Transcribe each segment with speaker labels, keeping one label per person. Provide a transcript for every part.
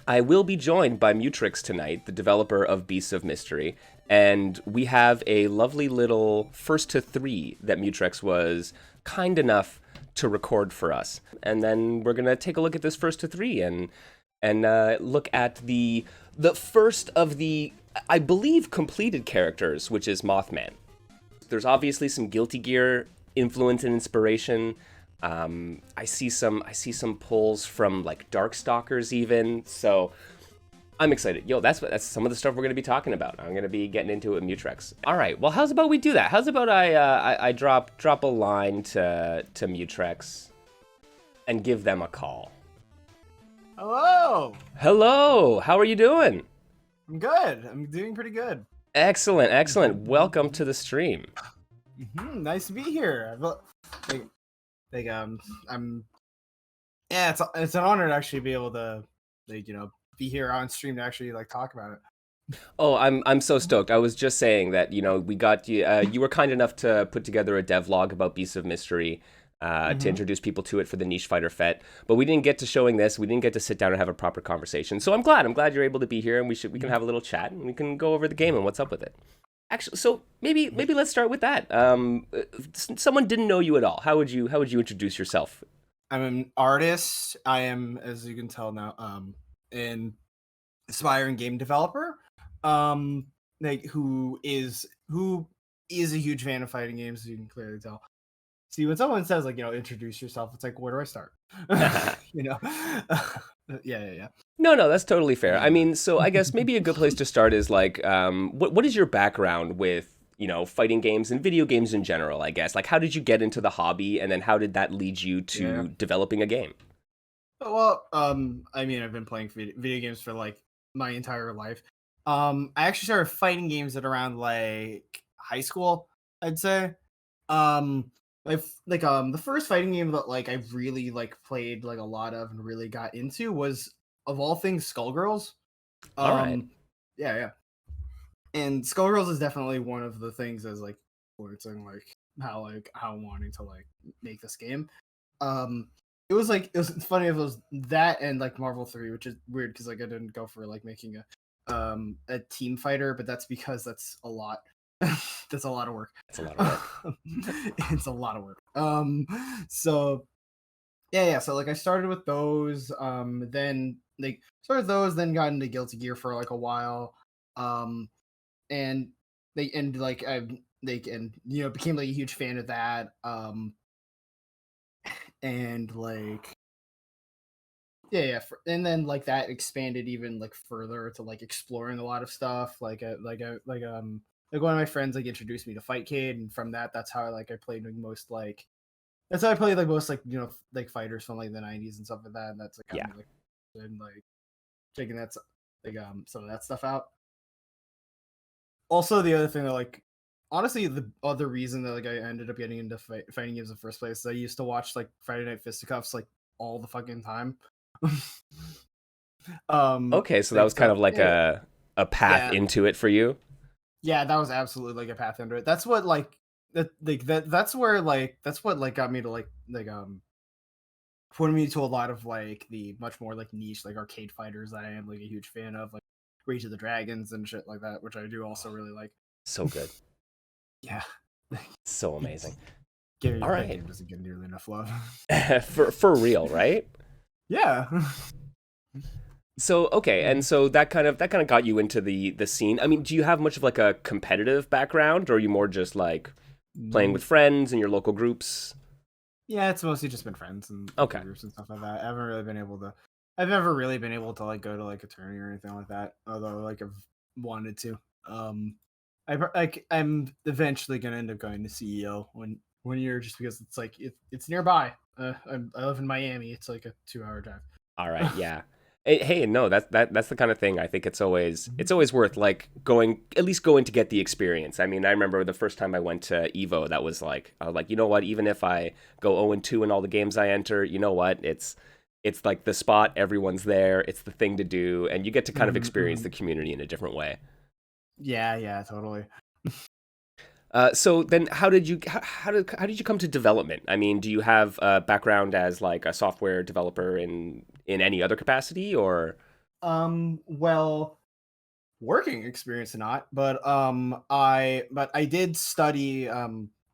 Speaker 1: I will be joined by Mutraex tonight, the developer of Beasts of Mystery, and we have a lovely little first to three that Mutraex was kind enough to record for us. And then we're gonna take a look at this first to three and look at the first of the, I believe, completed characters, which is Mothman. There's obviously some Guilty Gear influence and inspiration. I see some pulls from like Darkstalkers even. So I'm excited. Yo, that's some of the stuff we're gonna be talking about. I'm gonna be getting into it with Mutraex. All right. Well, how's about we do that? How's about I drop a line to Mutraex and give them a call.
Speaker 2: Hello.
Speaker 1: Hello. How are you doing?
Speaker 2: I'm good. I'm doing pretty good.
Speaker 1: Excellent. Excellent. Welcome to the stream.
Speaker 2: Nice to be here. I'm. Yeah, it's an honor to actually be able to, be here on stream to actually talk about it.
Speaker 1: Oh, I'm so stoked. I was just saying that, we got you. You were kind enough to put together a devlog about Beasts of Mystery to introduce people to it for the Niche Fighter Fete. But we didn't get to showing this. We didn't get to sit down and have a proper conversation. So I'm glad you're able to be here, and we can have a little chat and we can go over the game and what's up with it. Actually, so maybe let's start with that. Someone didn't know you at all. How would you introduce yourself?
Speaker 2: I'm an artist. I am, as you can tell now, an aspiring game developer. Who is a huge fan of fighting games, as you can clearly tell. See, when someone says introduce yourself, it's like, where do I start? Yeah.
Speaker 1: No, that's totally fair. I mean, so I guess maybe a good place to start is what is your background with fighting games and video games in general? I guess how did you get into the hobby, and then how did that lead you to developing a game?
Speaker 2: Well, I mean, I've been playing video games for my entire life. I actually started fighting games at around high school, I'd say. The first fighting game that I really played a lot of and really got into was, of all things, Skullgirls.
Speaker 1: All right.
Speaker 2: Yeah. And Skullgirls is definitely one of the things as influencing how wanting to make this game. It was funny if it was that and Marvel 3, which is weird because I didn't go for making a team fighter, but that's because that's a lot. That's a lot of work.
Speaker 1: It's a lot of work.
Speaker 2: It's a lot of work. So yeah. So I started with those. Then started those. Then got into Guilty Gear for a while. And became a huge fan of that. And and then that expanded even further to exploring a lot of stuff. One of my friends introduced me to Fightcade, and from that's how I played most that's how I played most fighters from the 90s and stuff like that. And that's and checking that some of that stuff out. Also, the other thing that honestly, the other reason that I ended up getting into fighting games in the first place is I used to watch Friday Night Fisticuffs all the fucking time.
Speaker 1: Okay, so that was kind of a path into it for you.
Speaker 2: Yeah, that was absolutely a path into it. That's what that's what got me to putting me to a lot of the much more niche arcade fighters that I am a huge fan of, Rage of the Dragons and shit like that, which I do also really like.
Speaker 1: So good.
Speaker 2: Yeah.
Speaker 1: So amazing.
Speaker 2: All right. Game doesn't get nearly enough love.
Speaker 1: for real, right?
Speaker 2: Yeah.
Speaker 1: So okay, and so that kind of got you into the scene. I mean, do you have much of a competitive background, or are you more just playing with friends in your local groups?
Speaker 2: Yeah, it's mostly just been friends and groups and stuff like that. I've never really been able to go to a tourney or anything like that. Although I've wanted to. I'm eventually gonna end up going to CEO one year just because it's nearby. I live in Miami. It's a 2-hour drive.
Speaker 1: All right, yeah. Hey, no, that's the kind of thing. I think it's always worth going to get the experience. I mean, I remember the first time I went to Evo, that was I was you know what, even if I go 0-2 in all the games I enter, you know what, it's the spot, everyone's there, it's the thing to do, and you get to kind of experience the community in a different way.
Speaker 2: Yeah, totally.
Speaker 1: So then, how did you come to development? I mean, do you have a background as a software developer in any other capacity, or?
Speaker 2: Well, working experience not, but I did study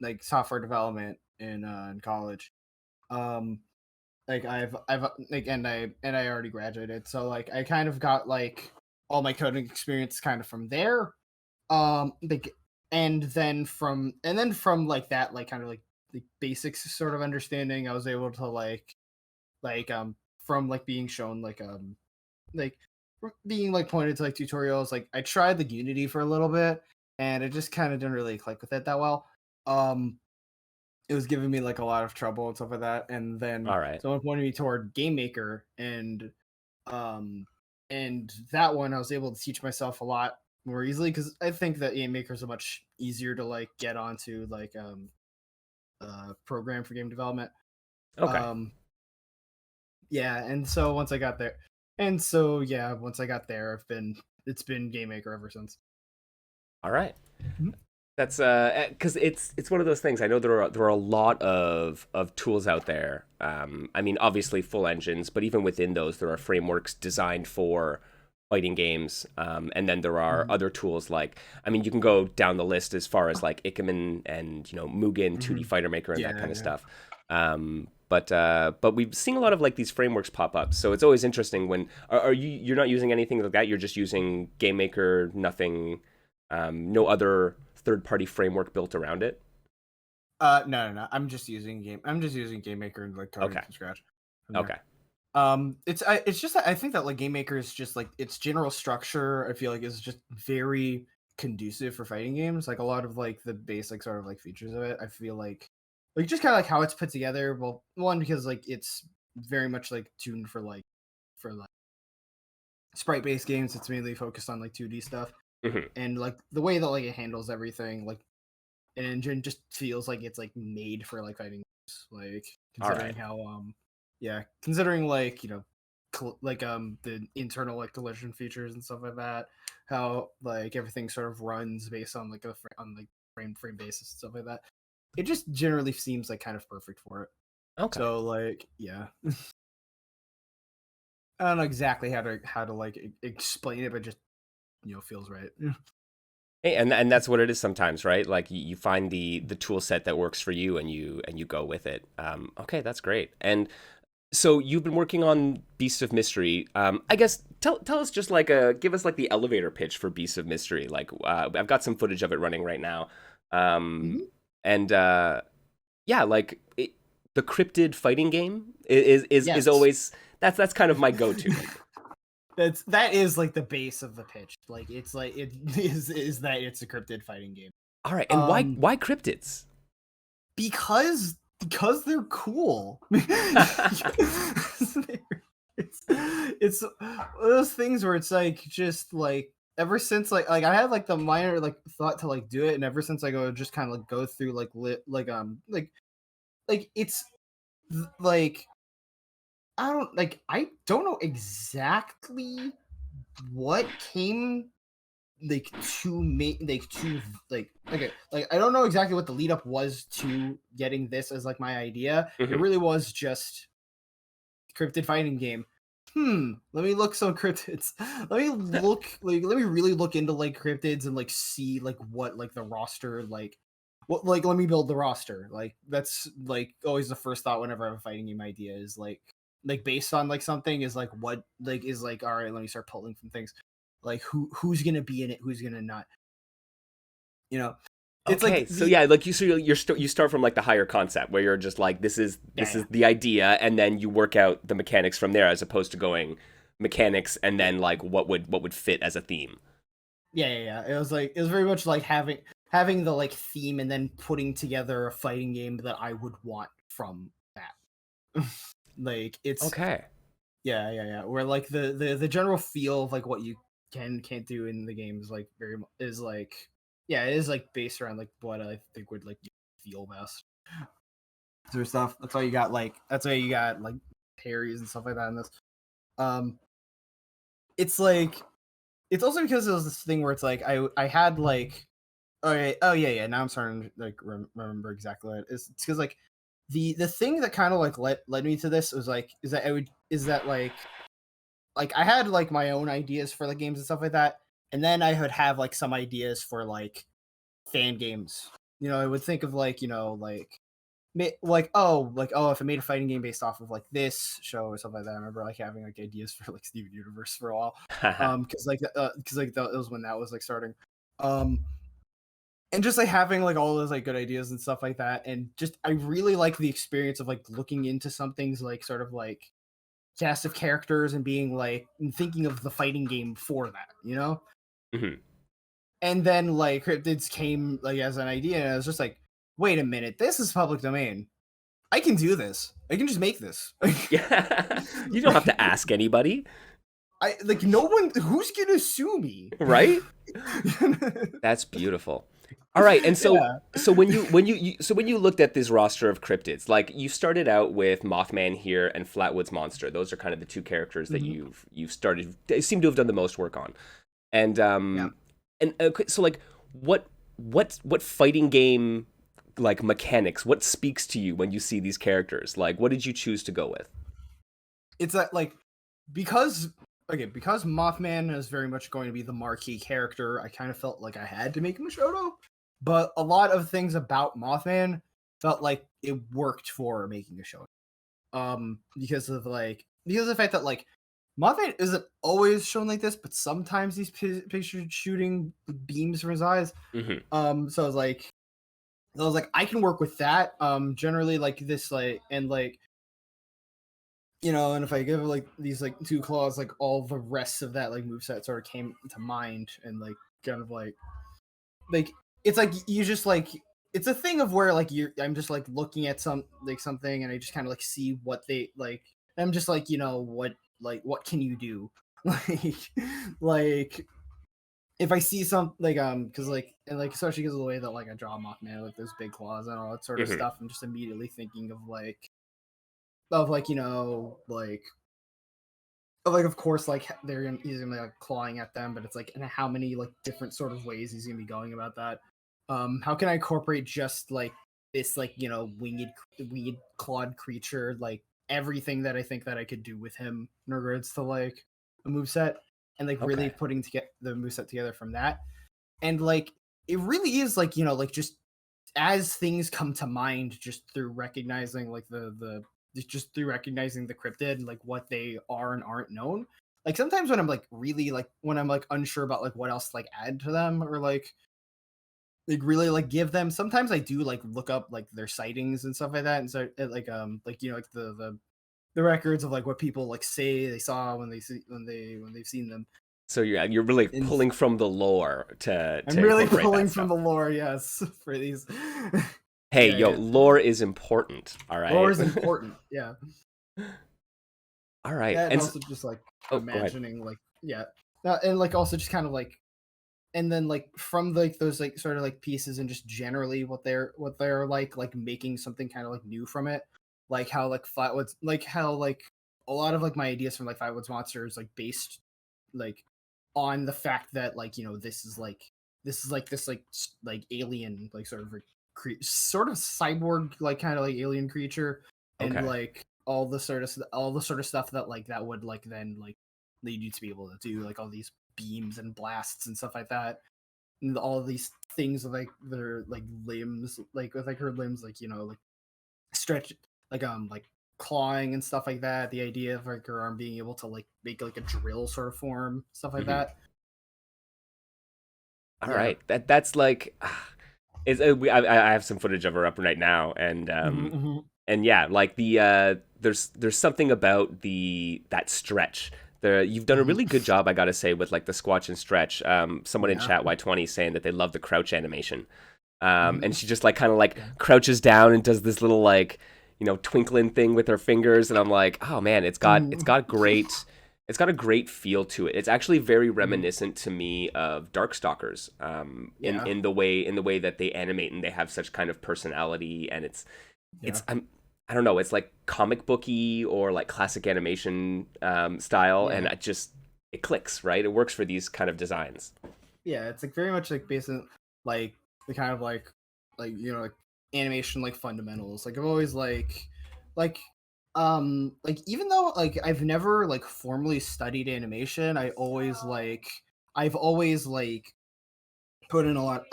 Speaker 2: like software development in college. Um like I've like and I already graduated, so like I kind of got like all my coding experience kind of from there. Like and then from like that like kind of like the basics sort of understanding, I was able to like from like being shown like being like pointed to like tutorials. Like I tried the Unity for a little bit, and it just kind of didn't really click with it that well. Um, it was giving me like a lot of trouble and stuff like that. And then
Speaker 1: All right.
Speaker 2: someone pointed me toward Game Maker, um, and that one I was able to teach myself a lot more easily because I think that Game Maker is a much easier to like get onto like program for game development.
Speaker 1: Okay.
Speaker 2: Um, yeah, and so once I got there, and so yeah, once I got there, it's been Game Maker ever since.
Speaker 1: All right.
Speaker 2: Mhm.
Speaker 1: That's because it's one of those things. I know there are a lot of tools out there. I mean, obviously full engines, but even within those, there are frameworks designed for fighting games. And then there are
Speaker 2: Mhm.
Speaker 1: other tools like, I mean, you can go down the list as far as like Ikemen and Mugen, 2D
Speaker 2: Mhm.
Speaker 1: Fighter Maker, and that
Speaker 2: Yeah,
Speaker 1: kind of
Speaker 2: yeah.
Speaker 1: stuff. But we've seen a lot of like these frameworks pop up. So it's always interesting when are you're not using anything like that. You're just using Game Maker, nothing, no other third party framework built around it.
Speaker 2: No, no, no. I'm just using Game Maker and like coding
Speaker 1: Okay.
Speaker 2: from scratch from there.
Speaker 1: Okay.
Speaker 2: It's just that I think that like Game Maker is just like its general structure. I feel like is just very conducive for fighting games. Like a lot of like the basic sort of like features of it. I feel like just kind of like how it's put together. Well, one because like it's very much like tuned for like sprite based games. It's mainly focused on like 2D stuff,
Speaker 1: Hmm.
Speaker 2: and like the way that like it handles everything, like an engine just feels like it's like made for like fighting games. Like
Speaker 1: All right.
Speaker 2: considering how yeah, considering like like the internal like collision features and stuff like that, how like everything sort of runs based on like on like frame basis and stuff like that. It just generally seems like kind of perfect for it.
Speaker 1: Okay.
Speaker 2: So like yeah, I don't know exactly how to like explain it, but just feels right.
Speaker 1: Hey, and that's what it is sometimes, right? Like you find the tool set that works for you, and you go with it. Okay, that's great. And so you've been working on Beasts of Mystery. I guess tell us just like give us like the elevator pitch for Beasts of Mystery. Like I've got some footage of it running right now, um,
Speaker 2: Mhm.
Speaker 1: and yeah, like the cryptid fighting game is
Speaker 2: Yes.
Speaker 1: always that's kind of my go-to.
Speaker 2: That is like the base of the pitch. Like it's like it is that it's a cryptid fighting game.
Speaker 1: All right, and why
Speaker 2: Um
Speaker 1: why cryptids?
Speaker 2: because they're cool. it's it's one of those things where it's like just like ever since like I had like the minor like thought to like do it, and ever since I go just kind of like go through like like it's like I don't know exactly what came like to make like to like okay like I don't know exactly what the lead up was to getting this as like my idea. It
Speaker 1: Hmm.
Speaker 2: really was just cryptid fighting game. Let me look some cryptids. Let me really look into like cryptids and like see like what like the roster what like let me build the roster. Like that's like always the first thought whenever I have a fighting game idea is like based on like something is like what like is like all right, let me start pulling from things. Like who's gonna be in it, who's gonna not. You know, it's
Speaker 1: Okay,
Speaker 2: like
Speaker 1: so yeah, like you start from like the higher concept where you're just like
Speaker 2: yeah,
Speaker 1: this
Speaker 2: yeah.
Speaker 1: is the idea, and then you work out the mechanics from there, as opposed to going mechanics and then like what would fit as a theme.
Speaker 2: Yeah. It was very much like having the like theme and then putting together a fighting game that I would want from that. Like it's
Speaker 1: Okay,
Speaker 2: yeah. Where like the general feel of like what you can't do in the game is like is like yeah, it is like based around like what I think would like feel best. Sort of stuff. That's why you got like parries and stuff like that in this. Um, it's like it's also because it was this thing where it's like I had like okay yeah now I'm starting to like remember exactly what it is. It's because like the thing that kind of like led me to this was like is that I would is that like like I had like my own ideas for the games and stuff like that, and then I would have like some ideas for like fan games. I would think of like if I made a fighting game based off of like this show or something like that. I remember like having like ideas for like Steven Universe for a while, that was when that was like starting, and just like having like all those like good ideas and stuff like that, and just I really like the experience of like looking into something's like sort of like cast of characters and being like and thinking of the fighting game for that.
Speaker 1: Mhm.
Speaker 2: And then like Cryptids came like as an idea, and I was just like, wait a minute, this is public domain. I can do this. I can just make this.
Speaker 1: Yeah. You don't have to ask anybody,
Speaker 2: I like no one who's gonna sue me.
Speaker 1: right? That's beautiful. All right, and
Speaker 2: Yeah.
Speaker 1: so when you looked at this roster of cryptids, like you started out with Mothman here and Flatwoods Monster. Those are kind of the two characters that
Speaker 2: Mhm.
Speaker 1: you've started seem to have done the most work on. And
Speaker 2: Yeah.
Speaker 1: okay, so like what fighting game like mechanics, what speaks to you when you see these characters? Like what did you choose to go with?
Speaker 2: It's that like because because Mothman is very much going to be the marquee character, I kind of felt like I had to make him a Shoto. But a lot of things about Mothman felt like it worked for making a Shoto. Because of the fact that like Mothman isn't always shown like this, but sometimes he's pictured shooting beams from his eyes.
Speaker 1: Mhm.
Speaker 2: So I was like, I can work with that. Generally like this like and like and if I give like these like two claws, like all the rest of that like moveset sort of came to mind, and like kind of like it's like you just like it's a thing of where like I'm just like looking at something, and I just kind of like see what they like. I'm just like what can you do like like if I see some because like and like especially because of the way that like I draw Mothman with those big claws and all that sort of
Speaker 1: Mhm.
Speaker 2: stuff, I'm just immediately thinking of of course like he's gonna be like clawing at them, but it's like and how many like different sort of ways he's gonna be going about that. How can I incorporate just like this like winged clawed creature, like everything that I think that I could do with him in regards to like a move set, and like really
Speaker 1: Okay.
Speaker 2: putting to get the move set together from that. And like it really is like like just as things come to mind just through recognizing like the just through recognizing the cryptid and like what they are and aren't known. Like sometimes when I'm like really like when I'm like unsure about like what else to like add to them or like really like give them, sometimes I do like look up like their sightings and stuff like that, and so like like the records of like what people like say they saw when they see when they've seen them.
Speaker 1: So you're really
Speaker 2: And
Speaker 1: pulling from the lore
Speaker 2: I'm
Speaker 1: to
Speaker 2: really
Speaker 1: incorporate that
Speaker 2: pulling from
Speaker 1: stuff.
Speaker 2: the lore, yes, for these.
Speaker 1: Hey,
Speaker 2: Yeah,
Speaker 1: yo,
Speaker 2: yeah.
Speaker 1: lore is important, all
Speaker 2: Lore
Speaker 1: right?
Speaker 2: is important. Yeah.
Speaker 1: All right.
Speaker 2: That and
Speaker 1: And
Speaker 2: also just like
Speaker 1: oh, go ahead.
Speaker 2: imagining like yeah. And like also just kind of like and then like from like those like sort of like pieces and just generally what they're like making something kind of like new from it. Like how like Flatwoods like how like a lot of like my ideas from like Flatwoods Monster is like based like on the fact that like this is like like alien like sort of sort of cyborg like kind of like alien creature, and
Speaker 1: Okay.
Speaker 2: like all the sort of stuff that like that would like then like lead you to be able to do like all these beams and blasts and stuff like that, and all these things with like their like limbs like with like her limbs like like stretch like clawing and stuff like that, the idea of like her arm being able to like make like a drill sort of form, stuff like
Speaker 1: Mhm.
Speaker 2: that.
Speaker 1: All
Speaker 2: Yeah.
Speaker 1: right. That's like is I have some footage of her up right now,
Speaker 2: Mm-hmm.
Speaker 1: and yeah, like there's something about the that stretch. You've done a
Speaker 2: Mm-hmm.
Speaker 1: really good job, I gotta say, with like the squatch and stretch. Someone in
Speaker 2: Yeah.
Speaker 1: chat Y20 saying that they love the crouch animation.
Speaker 2: Mm-hmm.
Speaker 1: And she just like kind of like
Speaker 2: Yeah.
Speaker 1: crouches down and does this little like twinkling thing with her fingers, and I'm like, oh man,
Speaker 2: Mm-hmm.
Speaker 1: it's got a great feel to it. It's actually very
Speaker 2: Mm-hmm.
Speaker 1: reminiscent to me of Darkstalkers,
Speaker 2: Yeah.
Speaker 1: in the way that they animate, and they have such kind of personality, and
Speaker 2: Yeah.
Speaker 1: I don't know, it's like comic booky or like classic animation style, and
Speaker 2: Yeah.
Speaker 1: it clicks, right? It works for these kind of designs.
Speaker 2: Yeah. It's like very much like based on like the kind of like like animation like fundamentals. Like I've always like like even though like I've never like formally studied animation, I've always like put in a lot.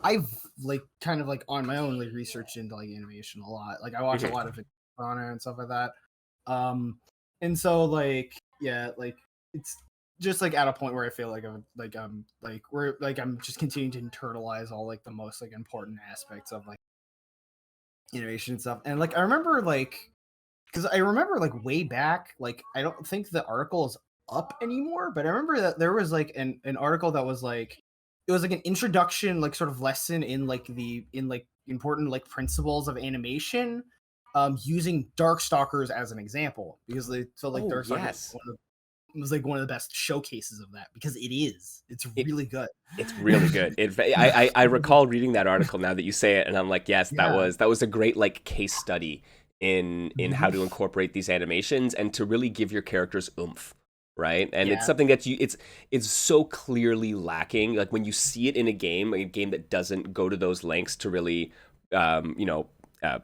Speaker 2: I've like kind of like on my own like researched into like animation a lot. Like I watch a
Speaker 1: Mhm.
Speaker 2: lot of it on it and stuff like that. And so like yeah, like it's just like at a point where I feel I'm just continuing to internalize all like the most like important aspects of like animation and stuff. And like I remember like because I remember like way back, like I don't think the article is up anymore, but I remember that there was like an article that was like it was like an introduction, like sort of lesson in like important like principles of animation, using Darkstalkers as an example because they felt like
Speaker 1: Oh,
Speaker 2: Darkstalkers
Speaker 1: yes.
Speaker 2: was like one of the best showcases of that because it is. It's
Speaker 1: It
Speaker 2: really good.
Speaker 1: it's really good. I recall reading that article now that you say it, and I'm like, yes,
Speaker 2: Yeah.
Speaker 1: that was a great like case study in how
Speaker 2: Mhm.
Speaker 1: to incorporate these animations and to really give your characters oomph, right? And it's
Speaker 2: Yeah.
Speaker 1: something that it's so clearly lacking. Like when you see it in a game that doesn't go to those lengths to really, you know, uh,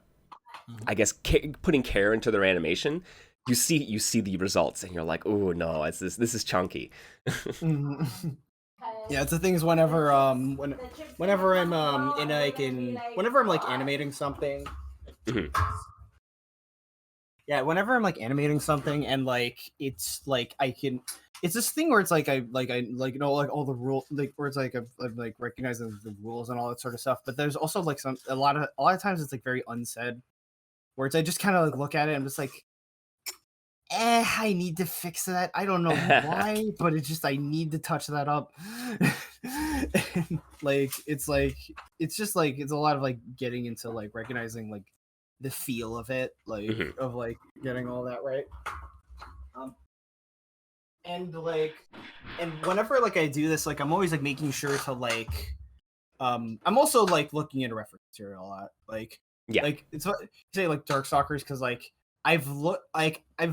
Speaker 1: I guess putting care into their animation. You see the results, and you're like, oh no, this is chunky.
Speaker 2: Mhm. Yeah, it's the things whenever I'm whenever I'm like animating something.
Speaker 1: Mhm.
Speaker 2: Yeah, whenever I'm like animating something and like it's like I can it's this thing where it's like I like you know like all the rule like where it's like I'm like recognizing the rules and all that sort of stuff. But there's also like a lot of times it's like very unsaid where it's I just kind of like look at it and I'm just like I need to fix that. I don't know why, but it's just I need to touch that up. And, like it's just like it's a lot of like getting into like recognizing like the feel of it, like
Speaker 1: Mhm.
Speaker 2: of like getting all that right. Um, and like and whenever like I do this, like I'm always like making sure to like I'm also like looking into reference material a lot.
Speaker 1: Yeah.
Speaker 2: Like it's say like Darkstalkers because like I've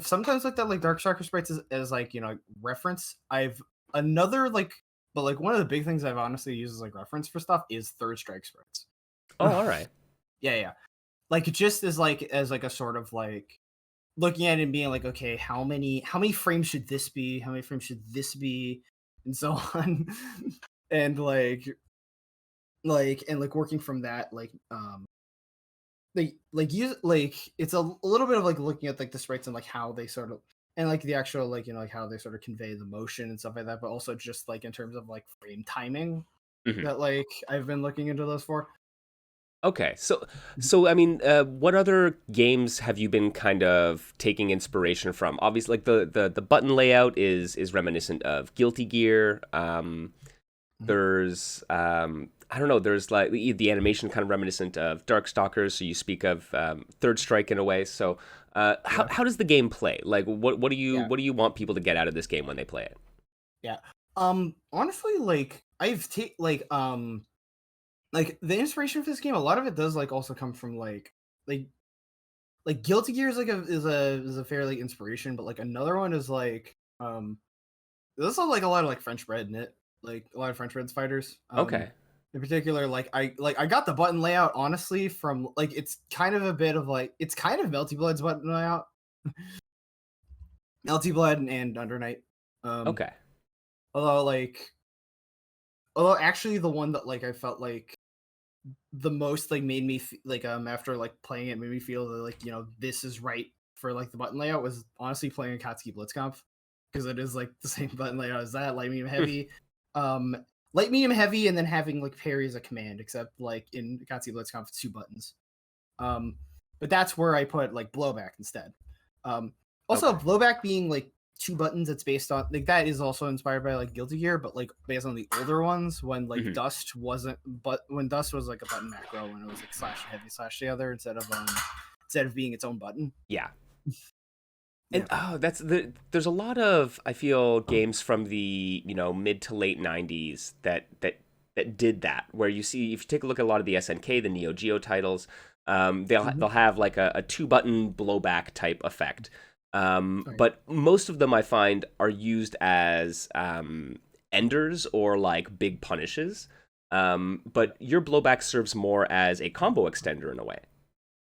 Speaker 2: sometimes looked at like Darkstalker sprites as like you know like, reference. I've another like but like one of the big things I've honestly used as like reference for stuff is Third Strike sprites.
Speaker 1: Oh, all right.
Speaker 2: Yeah, yeah. Like just as like a sort of like looking at it and being like, okay, how many frames should this be? How many frames should this be? And so on. And and like working from that, like use like it's a little bit of like looking at like the sprites and like how they sort of and like the actual like you know like how they sort of convey the motion and stuff like that, but also just like in terms of like frame timing
Speaker 1: Mhm.
Speaker 2: that like I've been looking into those for.
Speaker 1: Okay, so I mean, what other games have you been kind of taking inspiration from? Obviously, like the button layout is reminiscent of Guilty Gear.
Speaker 2: Mhm.
Speaker 1: There's I don't know. There's like the animation kind of reminiscent of Darkstalkers. So you speak of Third Strike in a way. So
Speaker 2: Yeah,
Speaker 1: how does the game play? Like
Speaker 2: yeah,
Speaker 1: what do you want people to get out of this game when they play it?
Speaker 2: yeah. Honestly, like like the inspiration for this game, a lot of it does like also come from like Guilty Gear is like a fairly inspiration, but like another one is like there's also like a lot of like French bread in it, like a lot of French bread fighters.
Speaker 1: Okay.
Speaker 2: In particular, I got the button layout honestly from like it's kind of a bit of like it's kind of Melty Blood's button layout, Melty Blood and Under Night. Um,
Speaker 1: Okay.
Speaker 2: although although actually the one that like I felt like the most like made me after like playing it made me feel that like you know this is right for like the button layout was honestly playing Akatsuki Blitzkampf because it is like the same button layout as that light medium heavy, um light medium heavy and then having like parry as a command except like in Akatsuki Blitzkampf it's two buttons. um but that's where I put like blowback instead. Also
Speaker 1: Okay.
Speaker 2: blowback being like two buttons it's based on like that is also inspired by like Guilty Gear but like based on the older ones when like
Speaker 1: Mhm.
Speaker 2: Dust wasn't but when Dust was like a button macro when it was like slash heavy slash the other instead of being its own button.
Speaker 1: Yeah. And
Speaker 2: Yeah.
Speaker 1: there's a lot of I feel games from the mid to late '90s that did that where you see if you take a look at a lot of the SNK the Neo Geo titles,
Speaker 2: Mhm.
Speaker 1: they'll have like a two button blowback type effect,
Speaker 2: Right.
Speaker 1: but most of them I find are used as enders or like big punishes, but your blowback serves more as a combo extender in a way.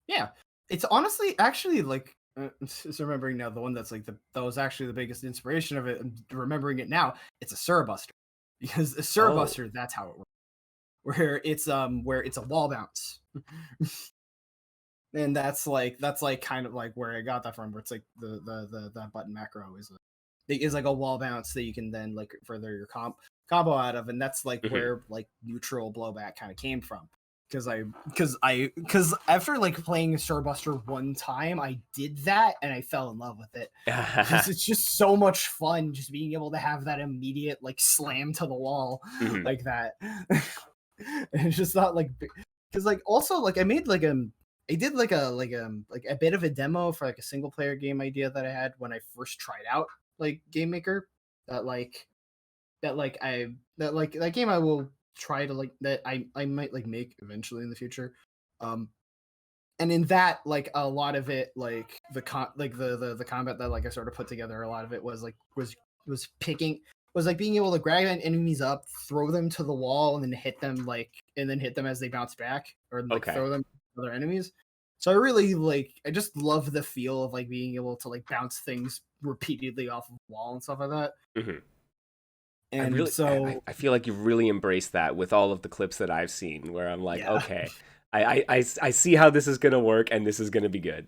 Speaker 2: Yeah. It's honestly actually like just remembering now the one that's like that was actually the biggest inspiration of it. And remembering it now, it's a Surbuster because a
Speaker 1: Oh,
Speaker 2: Surbuster that's how it works. Where it's a wall bounce. And that's like kind of like where I got that from. Where it's like the that button macro is like a wall bounce that you can then like further your combo out of, and that's like
Speaker 1: mhm.
Speaker 2: where like neutral blowback kind of came from. Because after like playing Starbuster one time, I did that and I fell in love with it because it's just so much fun just being able to have that immediate like slam to the wall
Speaker 1: Mhm.
Speaker 2: like that. And it's just not like because like also like I made like I did like a bit of a demo for like a single player game idea that I had when I first tried out like Game Maker that like that like I that like that game I will try to like that I might like make eventually in the future. Um and in that like a lot of it like the combat that like I sort of put together, a lot of it was like was picking was like being able to grab enemies up, throw them to the wall, and then hit them like and then hit them as they bounce back, or like
Speaker 1: Okay.
Speaker 2: throw them to other enemies. So I really like I just love the feel of like being able to like bounce things repeatedly off of the wall and stuff like that.
Speaker 1: Mhm.
Speaker 2: And so
Speaker 1: I feel like you've really embraced that with all of the clips that I've seen, where I'm like,
Speaker 2: yeah.
Speaker 1: okay, I see how this is gonna work, and this is gonna be good.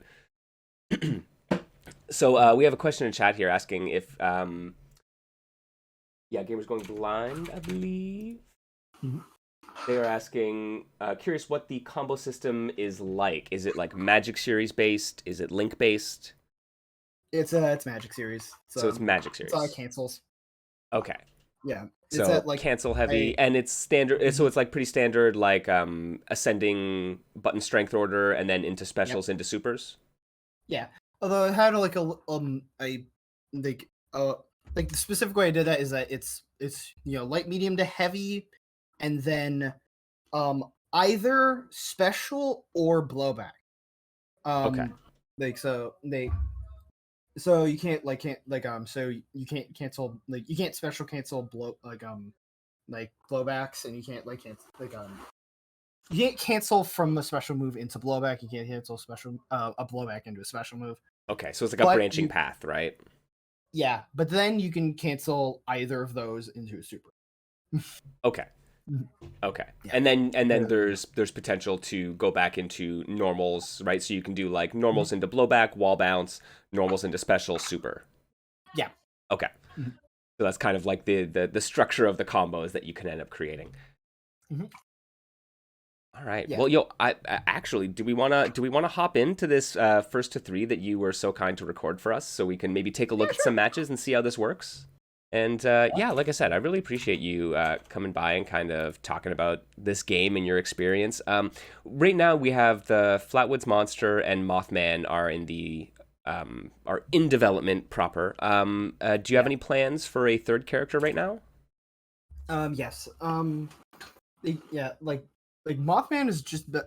Speaker 1: So we have a question in chat here asking if yeah, gamers going blind, I believe.
Speaker 2: Mhm.
Speaker 1: They are asking, curious what the combo system is like. Is it like Magic Series based? Is it Link based?
Speaker 2: It's Magic series.
Speaker 1: So it's Magic
Speaker 2: It's all
Speaker 1: Series.
Speaker 2: cancels.
Speaker 1: Okay.
Speaker 2: Yeah. It's
Speaker 1: So
Speaker 2: at like
Speaker 1: cancel heavy,
Speaker 2: I
Speaker 1: and it's standard. So
Speaker 2: Mhm.
Speaker 1: it's like pretty standard, like ascending button strength order, and then into
Speaker 2: Yep.
Speaker 1: specials, into supers.
Speaker 2: Yeah. Although I had like a I like like the specific way I did that is that it's light, medium to heavy, and then either special or blowback.
Speaker 1: Okay.
Speaker 2: Like so you can't so you can't cancel like you can't special cancel like blowbacks, and you can't like cancel you can't cancel from a special move into blowback. You can't cancel special a blowback into a special move.
Speaker 1: Okay. So it's like a
Speaker 2: But
Speaker 1: branching
Speaker 2: you
Speaker 1: path, right?
Speaker 2: Yeah, but then you can cancel either of those into a super.
Speaker 1: Okay. Okay.
Speaker 2: Yeah.
Speaker 1: And then
Speaker 2: Yeah.
Speaker 1: there's potential to go back into normals, right? So you can do like
Speaker 2: Mhm.
Speaker 1: normals into blowback, wall bounce, normals into special, super.
Speaker 2: Yeah.
Speaker 1: Okay.
Speaker 2: Mhm.
Speaker 1: So that's kind of like the structure of the combos that you can end up creating.
Speaker 2: Mhm.
Speaker 1: All right.
Speaker 2: Yeah.
Speaker 1: Well, yo, I actually, do we wanna hop into this first to three that you were so kind to record for us, so we can maybe take a
Speaker 2: Yeah,
Speaker 1: look at
Speaker 2: sure.
Speaker 1: some matches and see how this works? And yeah, like I said, I really appreciate you coming by and kind of talking about this game and your experience. Right now, we have the Flatwoods Monster and Mothman are in development proper. Do you have
Speaker 2: Yeah.
Speaker 1: any plans for a third character right now?
Speaker 2: Yes. Yeah, like Mothman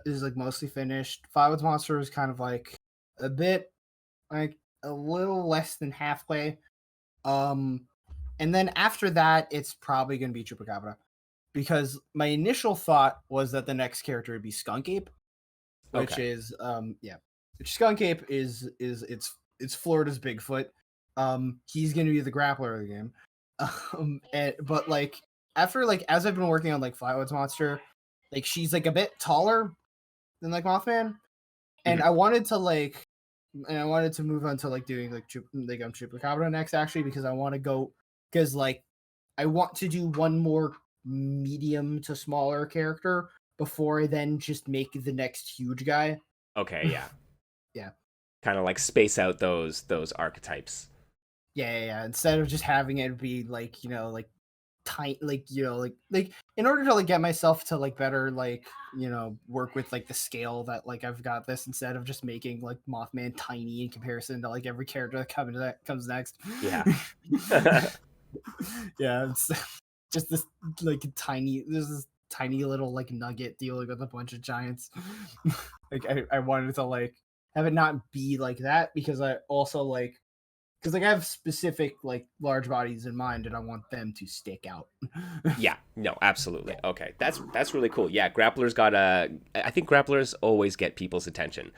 Speaker 2: is like mostly finished. Firewood's Monster is kind of like a bit like a little less than halfway. Um and then after that it's probably gonna be Chupacabra. Because my initial thought was that the next character would be Skunk Ape, which
Speaker 1: Okay.
Speaker 2: is which Skunk Ape is it's Florida's Bigfoot. He's gonna be the grappler of the game. But like after like as I've been working on like Flatwoods Monster, like she's like a bit taller than like Mothman, and
Speaker 1: Mhm.
Speaker 2: I wanted to move on to like doing like Chupacabra next actually because I want to go because like I want to do one more medium to smaller character before I then just make the next huge guy.
Speaker 1: Okay. Yeah.
Speaker 2: Yeah.
Speaker 1: Kind of like space out those archetypes.
Speaker 2: Yeah. Instead of just having it be like, like tight, like, like in order to like get myself to like better, like, work with like the scale that like I've got this instead of just making like Mothman tiny in comparison to like every character that comes next.
Speaker 1: Yeah.
Speaker 2: Yeah. It's just there's this tiny little like nugget dealing with a bunch of giants. Like I wanted to like have it not be like that because I also like because like I have specific like large bodies in mind and I want them to stick out.
Speaker 1: Yeah, no, absolutely.
Speaker 2: Yeah.
Speaker 1: Okay, that's really cool. Yeah, grapplers got a. I think grapplers always get people's attention.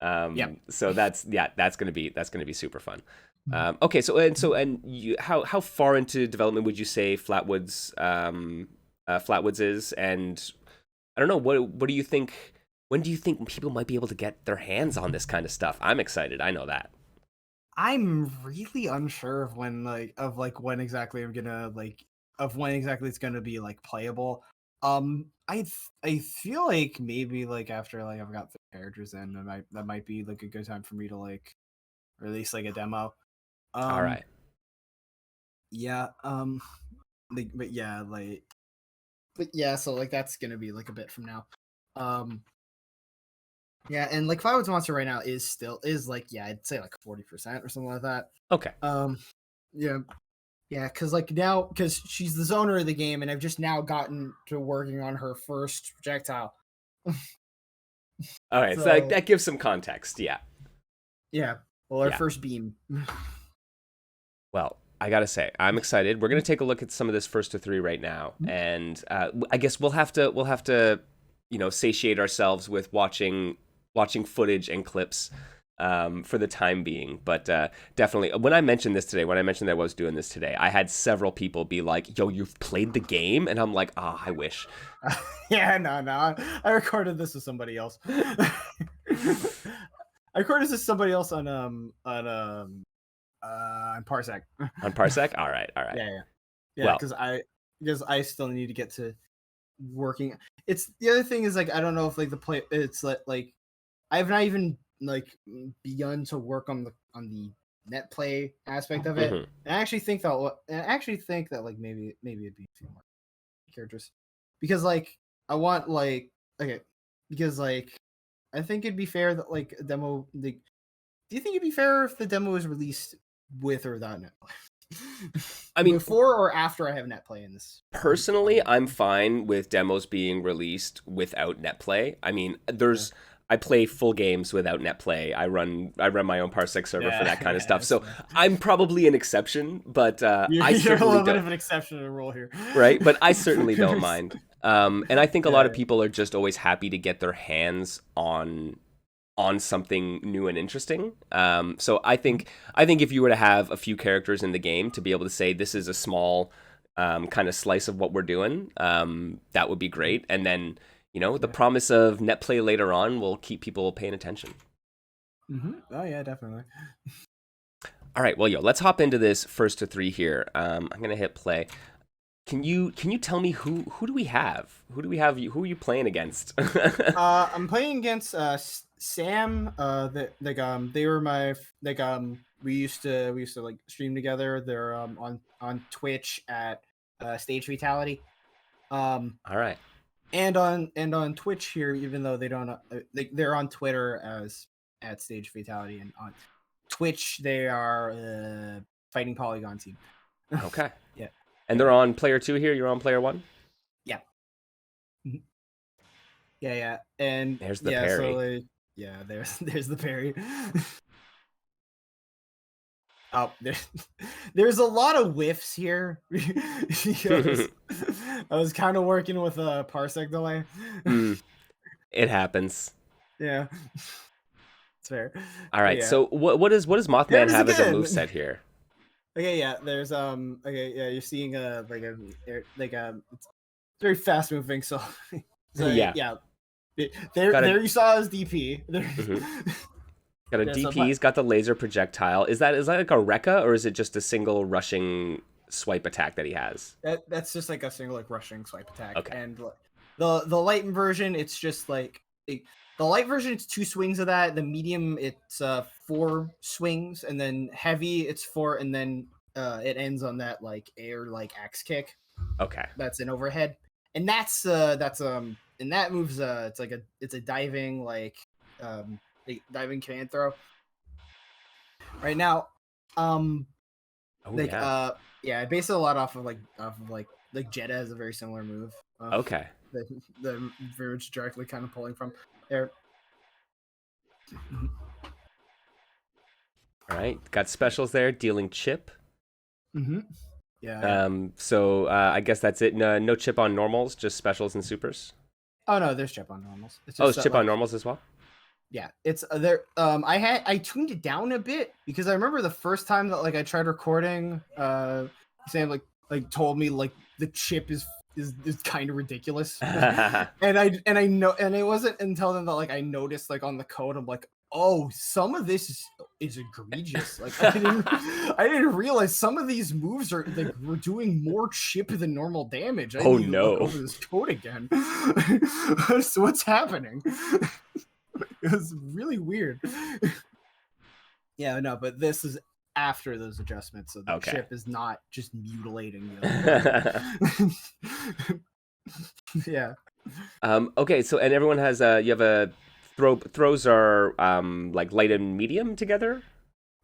Speaker 2: Yep.
Speaker 1: So that's gonna be super fun. Okay, so you, how far into development would you say Flatwoods is? And I don't know, what do you think? When do you think people might be able to get their hands on this kind of stuff? I'm excited. I know that.
Speaker 2: I'm really unsure of when exactly it's gonna be like playable. I feel like maybe like after like I've got the characters in, that might be like a good time for me to like release like a demo.
Speaker 1: All
Speaker 2: Um,
Speaker 1: right.
Speaker 2: yeah. Like, but yeah. So like that's gonna be like a bit from now. Um, yeah, and like Cloud's Monster right now is like I'd say like 40% or something like that.
Speaker 1: Okay.
Speaker 2: Yeah, yeah, because she's the zoner of the game, and I've just now gotten to working on her first projectile.
Speaker 1: All right. So
Speaker 2: So
Speaker 1: that gives some context. Yeah.
Speaker 2: yeah, well, her
Speaker 1: Yeah.
Speaker 2: first beam.
Speaker 1: Well, I gotta say, I'm excited. We're gonna take a look at some of this first to three right now, and I guess we'll have to, satiate ourselves with watching footage and clips for the time being. But definitely, when I mentioned that I was doing this today, I had several people be like, "Yo, you've played the game?" And I'm like, "Ah, I wish."
Speaker 2: Yeah, no, I recorded this with somebody else. I recorded this with somebody else on Parsec.
Speaker 1: On Parsec? All right.
Speaker 2: Yeah,
Speaker 1: Well,
Speaker 2: because I still need to get to working. It's the other thing is like I don't know if like the play it's like I've not even like begun to work on the net play aspect of it.
Speaker 1: mhm.
Speaker 2: And I actually think that like maybe it'd be a few more characters because like I want like okay because like I think it'd be fair that like a demo like do you think it'd be fair if the demo was released with or without net play?
Speaker 1: I mean,
Speaker 2: Before or after I have net play in this?
Speaker 1: personally, I'm fine with demos being released without netplay. I mean,
Speaker 2: Yeah.
Speaker 1: I play full games without netplay. I run my own Parsec server for that kind of stuff.
Speaker 2: That's
Speaker 1: So
Speaker 2: fair.
Speaker 1: I'm probably an exception, but
Speaker 2: You're
Speaker 1: I
Speaker 2: a
Speaker 1: certainly
Speaker 2: little bit
Speaker 1: don't.
Speaker 2: of an exception to the rule here.
Speaker 1: Right? But I certainly don't mind. And I think a lot
Speaker 2: Yeah.
Speaker 1: of people are just always happy to get their hands on something new and interesting. So I think if you were to have a few characters in the game to be able to say this is a small kind of slice of what we're doing, that would be great. And then the promise of net play later on will keep people paying attention.
Speaker 2: Oh yeah, definitely.
Speaker 1: All right, well, let's hop into this first to three here. I'm gonna hit play. Can you tell me who do we have? Who are you playing against?
Speaker 2: I'm playing against Sam. They were my we used to like stream together. They're on Twitch at Stage Fatality.
Speaker 1: All right.
Speaker 2: And on Twitch here, even though they don't they're on Twitter as at Stage Fatality, and on Twitch they are Fighting Polygon Team.
Speaker 1: Okay.
Speaker 2: Yeah.
Speaker 1: And they're on player 2 here. You're on player 1.
Speaker 2: Yeah. Yeah. And
Speaker 1: There's the
Speaker 2: yeah,
Speaker 1: parry.
Speaker 2: so like, yeah, there's the parry. Oh, there's a lot of whiffs here. Because I was kind of working with a parsec delay.
Speaker 1: It happens.
Speaker 2: Yeah. It's fair.
Speaker 1: All right.
Speaker 2: Yeah.
Speaker 1: So what does Mothman
Speaker 2: There it is
Speaker 1: have as a
Speaker 2: again.
Speaker 1: moveset here?
Speaker 2: Okay, yeah. There's okay, yeah. You're seeing it's very fast moving. So,
Speaker 1: Yeah.
Speaker 2: There you saw his DP. There.
Speaker 1: Got a
Speaker 2: Yeah,
Speaker 1: DP. He's got the laser projectile. Is that like a Rekka, or is it just a single rushing swipe attack that he has?
Speaker 2: That's just like a single like rushing swipe attack.
Speaker 1: Okay.
Speaker 2: And the light version, it's just like the light version, it's 2 swings of that. The medium, it's 4 swings, and then heavy, it's 4, and then it ends on that like air like axe kick.
Speaker 1: Okay.
Speaker 2: That's an overhead, and that's and that moves it's a diving diving command throw. Right now, yeah, I base it a lot off of Jetta has a very similar move.
Speaker 1: Okay.
Speaker 2: The very much directly kind of pulling from there.
Speaker 1: All right. Got specials there, dealing chip.
Speaker 2: Yeah.
Speaker 1: So I guess that's it. No chip on normals, just specials and supers.
Speaker 2: Oh no, there's chip on normals.
Speaker 1: It's chip on normals as well.
Speaker 2: Yeah, it's there. I tuned it down a bit because I remember the first time that like I tried recording. Sam like told me like the chip is kind of ridiculous, and I know, and it wasn't until then that like I noticed like on the code, I'm like, oh, some of this is egregious. Like I didn't realize some of these moves are like we're doing more chip than normal damage. I
Speaker 1: Oh,
Speaker 2: need to look
Speaker 1: no.
Speaker 2: over this code again. So what's happening? It was really weird. Yeah, no, but this is after those adjustments, so the
Speaker 1: Okay.
Speaker 2: chip is not just mutilating the other one. Yeah.
Speaker 1: Okay, so and everyone has you have a throws are like light and medium together,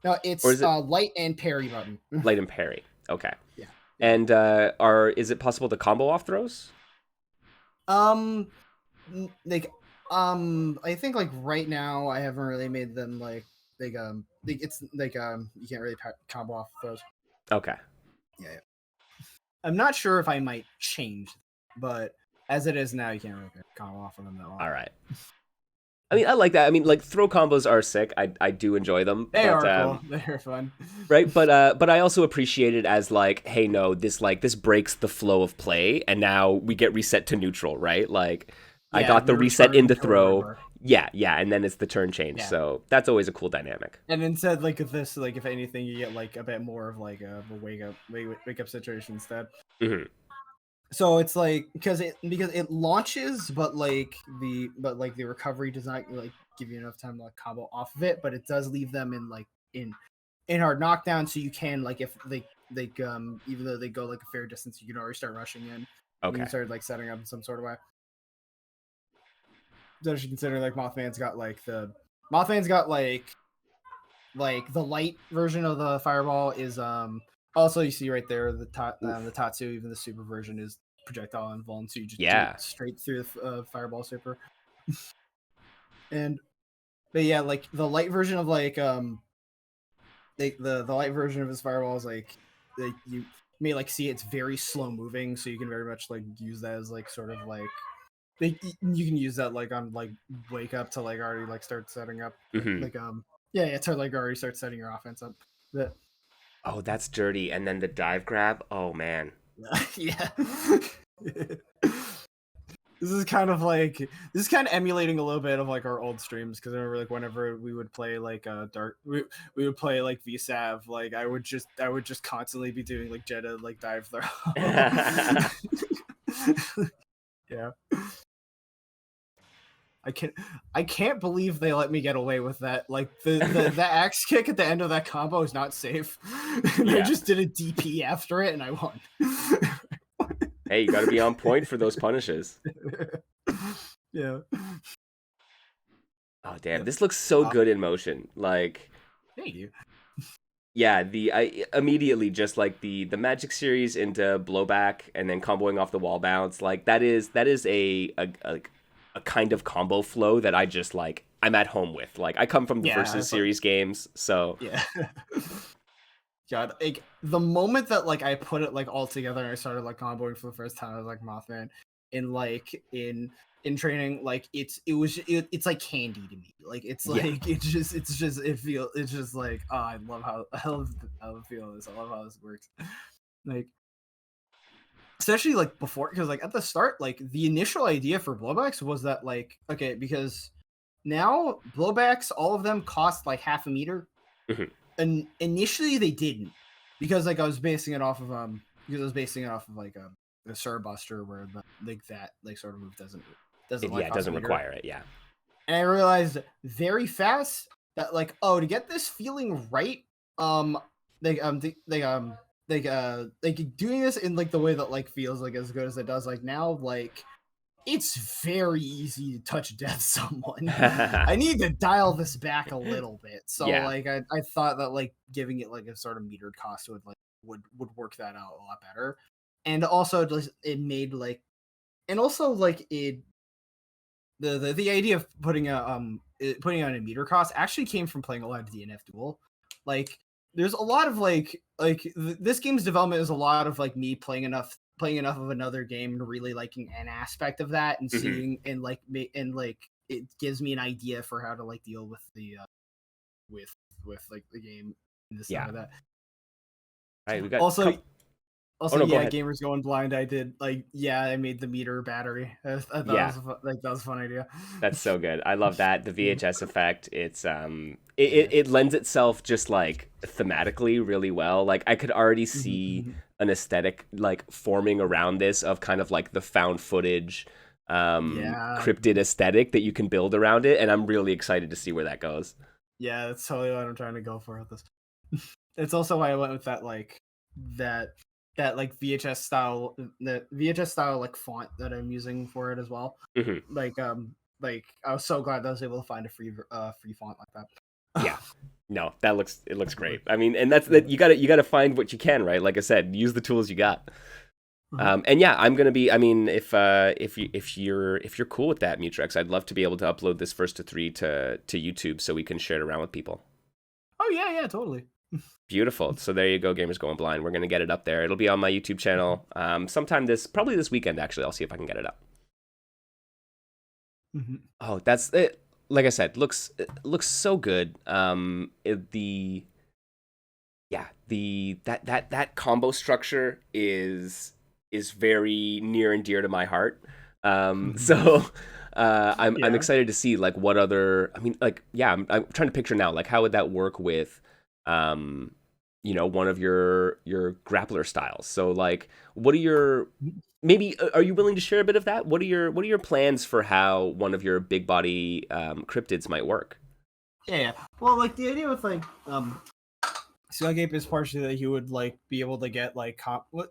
Speaker 2: No,
Speaker 1: or
Speaker 2: it's
Speaker 1: is it
Speaker 2: light and parry button.
Speaker 1: light and parry? Okay.
Speaker 2: Yeah.
Speaker 1: And is it possible to combo off throws?
Speaker 2: Like I think like right now I haven't really made them like it's like you can't really combo off those.
Speaker 1: Okay.
Speaker 2: Yeah. I'm not sure if I might change, but as it is now, you can't really combo off of them that long.
Speaker 1: All right. I mean, I like that. I mean, like throw combos are sick. I do enjoy them.
Speaker 2: They
Speaker 1: but,
Speaker 2: are cool. They're fun.
Speaker 1: Right, but I also appreciate it as like, hey, no, this breaks the flow of play, and now we get reset to neutral, right? Like, I got the reset into throw. Yeah, and then it's the turn change. Yeah. So that's always a cool dynamic.
Speaker 2: And instead, like if this, like if anything, you get like a bit more of like a wake up situation instead.
Speaker 1: Mm-hmm.
Speaker 2: So it's like because it launches, but like the recovery does not like give you enough time to like combo off of it, but it does leave them in hard knockdown, so you can like if they even though they go like a fair distance, you can already start rushing in.
Speaker 1: Okay.
Speaker 2: You start like setting up in some sort of way. So you consider like Mothman's got like the light version of the fireball is also you see right there the Tatsu, even the super version is projectile invuln, so you just do it straight through the fireball super. But yeah, like the light version of like the light version of his fireball is like you may like see it's very slow moving, so you can very much like use that as like sort of like you can use that like on like wake up to like already like start setting up like to like already start setting your offense up. But
Speaker 1: oh, that's dirty. And then the dive grab. Oh man.
Speaker 2: Yeah. This is kind of emulating a little bit of like our old streams, because I remember like whenever we would play like we would play like VSAV, like I would just constantly be doing like Jetta like dive throw. Yeah. I can't believe they let me get away with that. Like the axe kick at the end of that combo is not safe. I just did a DP after it and I won.
Speaker 1: Hey, you got to be on point for those punishes.
Speaker 2: Yeah.
Speaker 1: Oh damn, this looks so good in motion. Like,
Speaker 2: thank you.
Speaker 1: Yeah, I immediately just like the Magic series into blowback and then comboing off the wall bounce. Like that is a kind of combo flow that I just like I'm at home with. Like I come from the Versus series games, so
Speaker 2: yeah. God, like the moment that like I put it like all together and I started like comboing for the first time, I was like Mothman in training, like it's like candy to me. Like it's like it's just like I love how I feel this. I love how this works. Like especially like before, because like at the start, like the initial idea for blowbacks was that like okay, because now blowbacks, all of them cost like half a meter.
Speaker 1: Mm-hmm.
Speaker 2: And initially they didn't, because like I was basing it off of like the Sur Buster, where that sort of move doesn't
Speaker 1: require it. Yeah.
Speaker 2: And I realized very fast that like, oh, to get this feeling right, doing this in like the way that like feels like as good as it does like now, like it's very easy to touch death someone. I need to dial this back a little bit. So like I thought that like giving it like a sort of metered cost would work that out a lot better. And also it made like, and also like it the idea of putting on a meter cost actually came from playing a lot of DNF Duel. Like there's a lot of like this game's development is a lot of like me playing enough of another game and really liking an aspect of that and seeing and it gives me an idea for how to like deal with the with like the game and this
Speaker 1: Yeah.
Speaker 2: stuff like that.
Speaker 1: All right, we got
Speaker 2: Also,
Speaker 1: no, go
Speaker 2: yeah,
Speaker 1: ahead.
Speaker 2: Gamers Going Blind. I did I made the meter battery. I thought
Speaker 1: Yeah.
Speaker 2: that was a fun idea.
Speaker 1: That's so good. I love that. The VHS effect, it's it lends itself just like thematically really well. Like I could already see an aesthetic like forming around this of kind of like the found footage cryptid aesthetic that you can build around it, and I'm really excited to see where that goes.
Speaker 2: Yeah, that's totally what I'm trying to go for with this. It's also why I went with that like VHS style like font that I'm using for it as well.
Speaker 1: Mm-hmm.
Speaker 2: Like I was so glad that I was able to find a free font like that.
Speaker 1: Yeah. No, it looks great. I mean, and that's that you gotta find what you can, right? Like I said, use the tools you got. And yeah, I'm gonna be. I mean, if you're cool with that, Mutraex, I'd love to be able to upload this first to 3 to YouTube so we can share it around with people.
Speaker 2: Oh yeah, totally.
Speaker 1: Beautiful. So there you go, Gamers Going Blind. We're gonna get it up there. It'll be on my YouTube channel sometime probably this weekend. Actually, I'll see if I can get it up. Oh, that's it. Like I said, looks so good. That combo structure is very near and dear to my heart. So I'm excited to see like what other. I mean, like I'm trying to picture now like how would that work with one of your grappler styles. So like what are your are you willing to share a bit of that? What are your plans for how one of your big body cryptids might work?
Speaker 2: Yeah. Well, like the idea with like Skullcape is partially that he would like be able to get like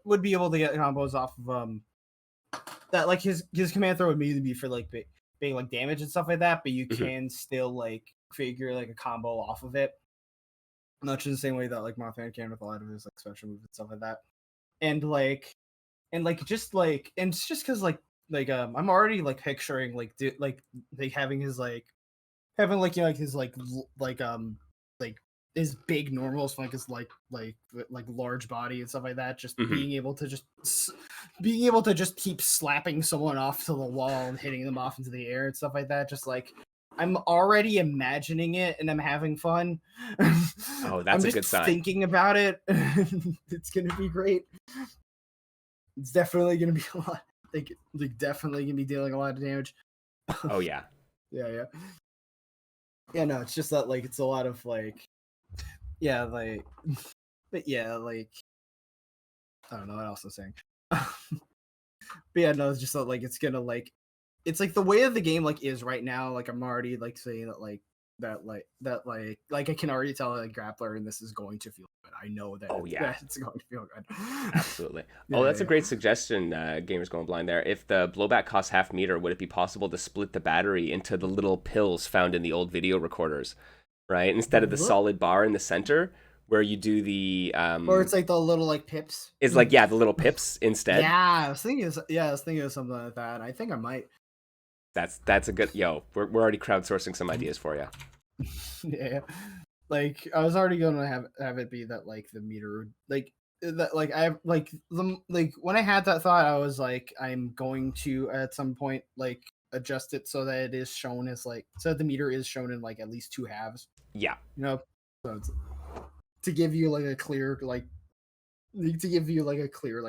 Speaker 2: would be able to get combos off of that like his command throw would mainly be for like big like damage and stuff like that, but you can still like figure like a combo off of it. Much in the same way that like Mothman can with a lot of his like special moves and stuff like that. And just because I'm already like picturing like having his like his like his big normals like his like large body and stuff like that, just being able to just keep slapping someone off to the wall and hitting them off into the air and stuff like that. Just like I'm already imagining it and I'm having fun.
Speaker 1: Oh, that's a good sign.
Speaker 2: Thinking about it. It's gonna be great. It's definitely gonna be a lot. Like definitely gonna be dealing a lot of damage.
Speaker 1: Oh yeah.
Speaker 2: Yeah. Yeah, no, it's just that like it's a lot of like but yeah, like I don't know what else I'm saying. But yeah, no, it's just that like it's gonna like it's like the way of the game like is right now, like I'm already like saying that I can already tell like grappler and this is going to feel good. I know that it's going to feel good.
Speaker 1: Absolutely. That's a great suggestion, Gamers Going Blind there. If the blowback costs half meter, would it be possible to split the battery into the little pills found in the old video recorders, right? Instead of the solid bar in the center where you do the
Speaker 2: or it's like the little like pips.
Speaker 1: It's like the little pips instead.
Speaker 2: Yeah, I was thinking of something like that. I think I might.
Speaker 1: That's a good we're already crowdsourcing some ideas for you.
Speaker 2: Yeah, like I was already going to have it be that like the meter like that like I have like when I had that thought I was like I'm going to at some point like adjust it so that it is shown as like so that the meter is shown in like at least 2 halves.
Speaker 1: Yeah,
Speaker 2: so it's, to give you like a clear like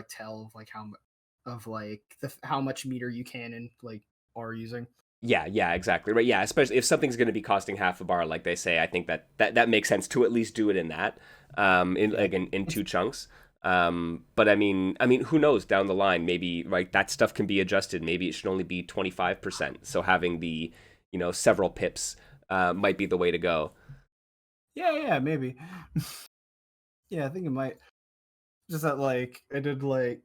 Speaker 2: tell of like how much meter you can and like are using.
Speaker 1: Yeah, exactly. Right. Yeah, especially if something's going to be costing half a bar, like they say, I think that makes sense to at least do it in that, in 2 chunks. But I mean, who knows down the line? Maybe like that stuff can be adjusted. Maybe it should only be 25%. So having the, several pips, might be the way to go.
Speaker 2: Yeah, maybe. Yeah, I think it might. Just that like I did like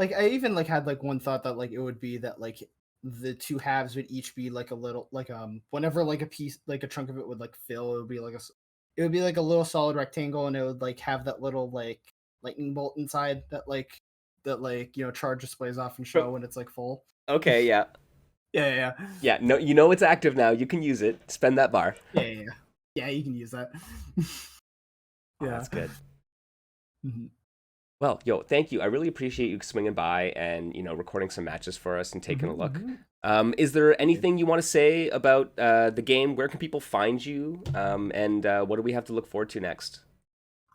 Speaker 2: I even like had like one thought that like it would be that like the 2 halves would each be like a little like whenever like a piece like a chunk of it would like fill, it would be like a little solid rectangle and it would like have that little like lightning bolt inside that charge displays off and show when it's like full.
Speaker 1: Okay, yeah.
Speaker 2: Yeah.
Speaker 1: No, it's active now. You can use it. Spend that bar.
Speaker 2: Yeah, you can use that.
Speaker 1: Yeah, that's good. Well, yo, thank you. I really appreciate you swinging by and recording some matches for us and taking a look. Is there anything you want to say about the game? Where can people find you? And what do we have to look forward to next?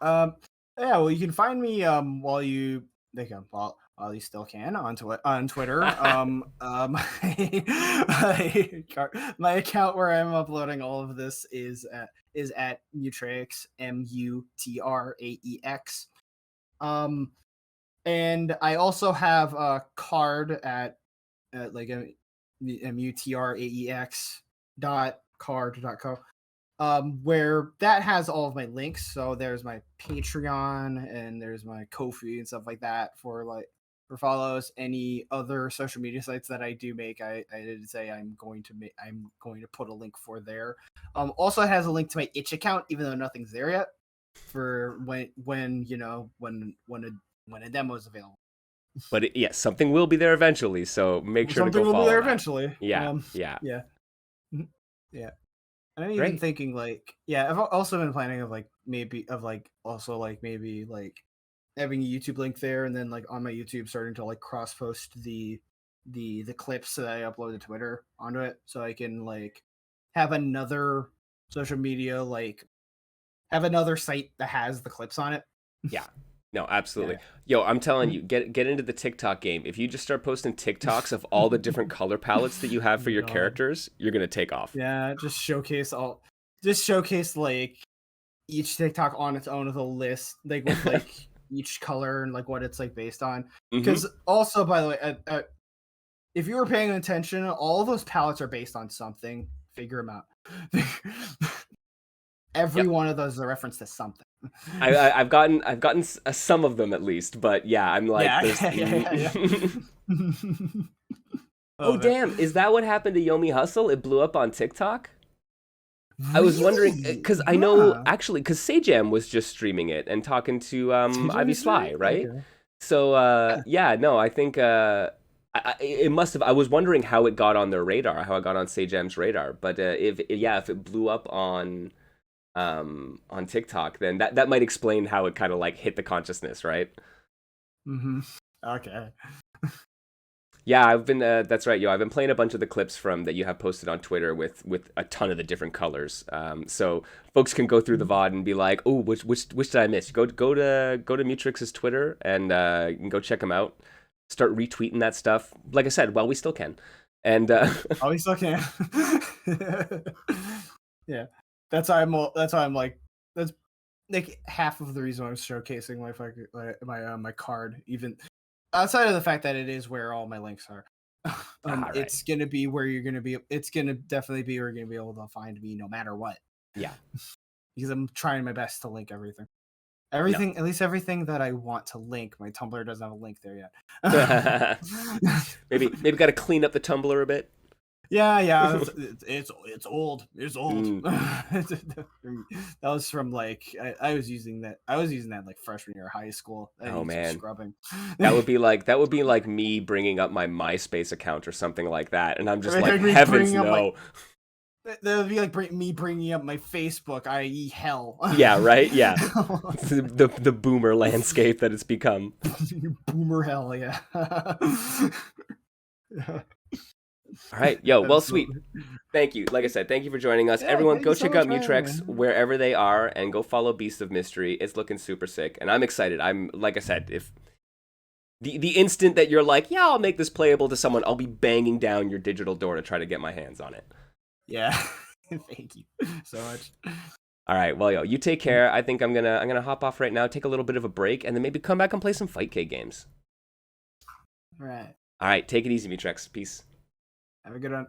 Speaker 2: Um, yeah, well, you can find me while you while you still can on Twitter. My account where I'm uploading all of this is at Mutraex, Mutraex. And I also have a card at like mutraex.card.co. Where that has all of my links. So there's my Patreon and there's my Ko-fi and stuff like that for follows. Any other social media sites that I do make, I did say I'm going to put a link for there. Also has a link to my itch account, even though nothing's there yet, for when a demo is available.
Speaker 1: But yes, something will be there eventually. So make sure to go follow.
Speaker 2: Something will be there
Speaker 1: that.
Speaker 2: eventually.
Speaker 1: Yeah,
Speaker 2: yeah. Yeah. I'm
Speaker 1: Great.
Speaker 2: even thinking I've also been planning of maybe having a YouTube link there, and then on my YouTube starting to cross post the clips that I upload to Twitter onto it, so I can have another social media have another site that has the clips on it.
Speaker 1: Yeah. No, absolutely. Yeah. Yo, I'm telling you, get into the TikTok game. If you just start posting TikToks of all the different color palettes that you have for your characters, you're gonna take off.
Speaker 2: Yeah, just showcase each TikTok on its own with a list, with each color and what it's based on. Because also, by the way, if you were paying attention, all of those palettes are based on something. Figure them out. Every one of those is a reference to something.
Speaker 1: I've gotten some of them at least, but yeah, I'm like,
Speaker 2: yeah.
Speaker 1: Oh damn! Is that what happened to Yomi Hustle? It blew up on TikTok. Really? I was wondering because I know actually because Sajam was just streaming it and talking to Ivy Sly, right? Okay. So no, I think it must have. I was wondering how it got on their radar, how it got on Sajam's radar, but if it blew up on TikTok, then that might explain how it kind of hit the consciousness, right?
Speaker 2: Okay.
Speaker 1: Yeah, I've been that's right, yo. I've been playing a bunch of the clips from that you have posted on Twitter with a ton of the different colors. So folks can go through the VOD and be like, oh, which did I miss? Go to Mutraex's Twitter and you can go check him out. Start retweeting that stuff. Like I said, while we still can. And
Speaker 2: we still can. Yeah. That's half of the reason I'm showcasing my card, even outside of the fact that it is where all my links are. Right. It's gonna be where you're gonna be. It's gonna definitely be where you're gonna be able to find me no matter what.
Speaker 1: Yeah,
Speaker 2: because I'm trying my best to link everything. Everything, no. At least everything that I want to link. My Tumblr doesn't have a link there yet.
Speaker 1: maybe got to clean up the Tumblr a bit.
Speaker 2: Yeah, it's old. It's old. That was from I was using that freshman year of high school.
Speaker 1: Oh man,
Speaker 2: scrubbing.
Speaker 1: that would be like me bringing up my MySpace account or something like that, and I'm just heavens no.
Speaker 2: That would be like me bringing up my Facebook, i.e. hell.
Speaker 1: Yeah, right. Yeah, the boomer landscape that it's become.
Speaker 2: Boomer hell, yeah.
Speaker 1: All right, yo, well, sweet. Thank you. Like I said, thank you for joining us. Everyone, go check out Mutraex wherever they are and go follow Beast of Mystery. It's looking super sick, and I'm excited. I'm like I said, if the instant that you're like, yeah, I'll make this playable to someone, I'll be banging down your digital door to try to get my hands on it.
Speaker 2: Yeah, thank you so much.
Speaker 1: All right, well, yo, you take care. I think I'm gonna hop off right now, take a little bit of a break, and then maybe come back and play some Fight K games.
Speaker 2: All right.
Speaker 1: All right, take it easy, Mutraex. Peace.
Speaker 2: Have a good one.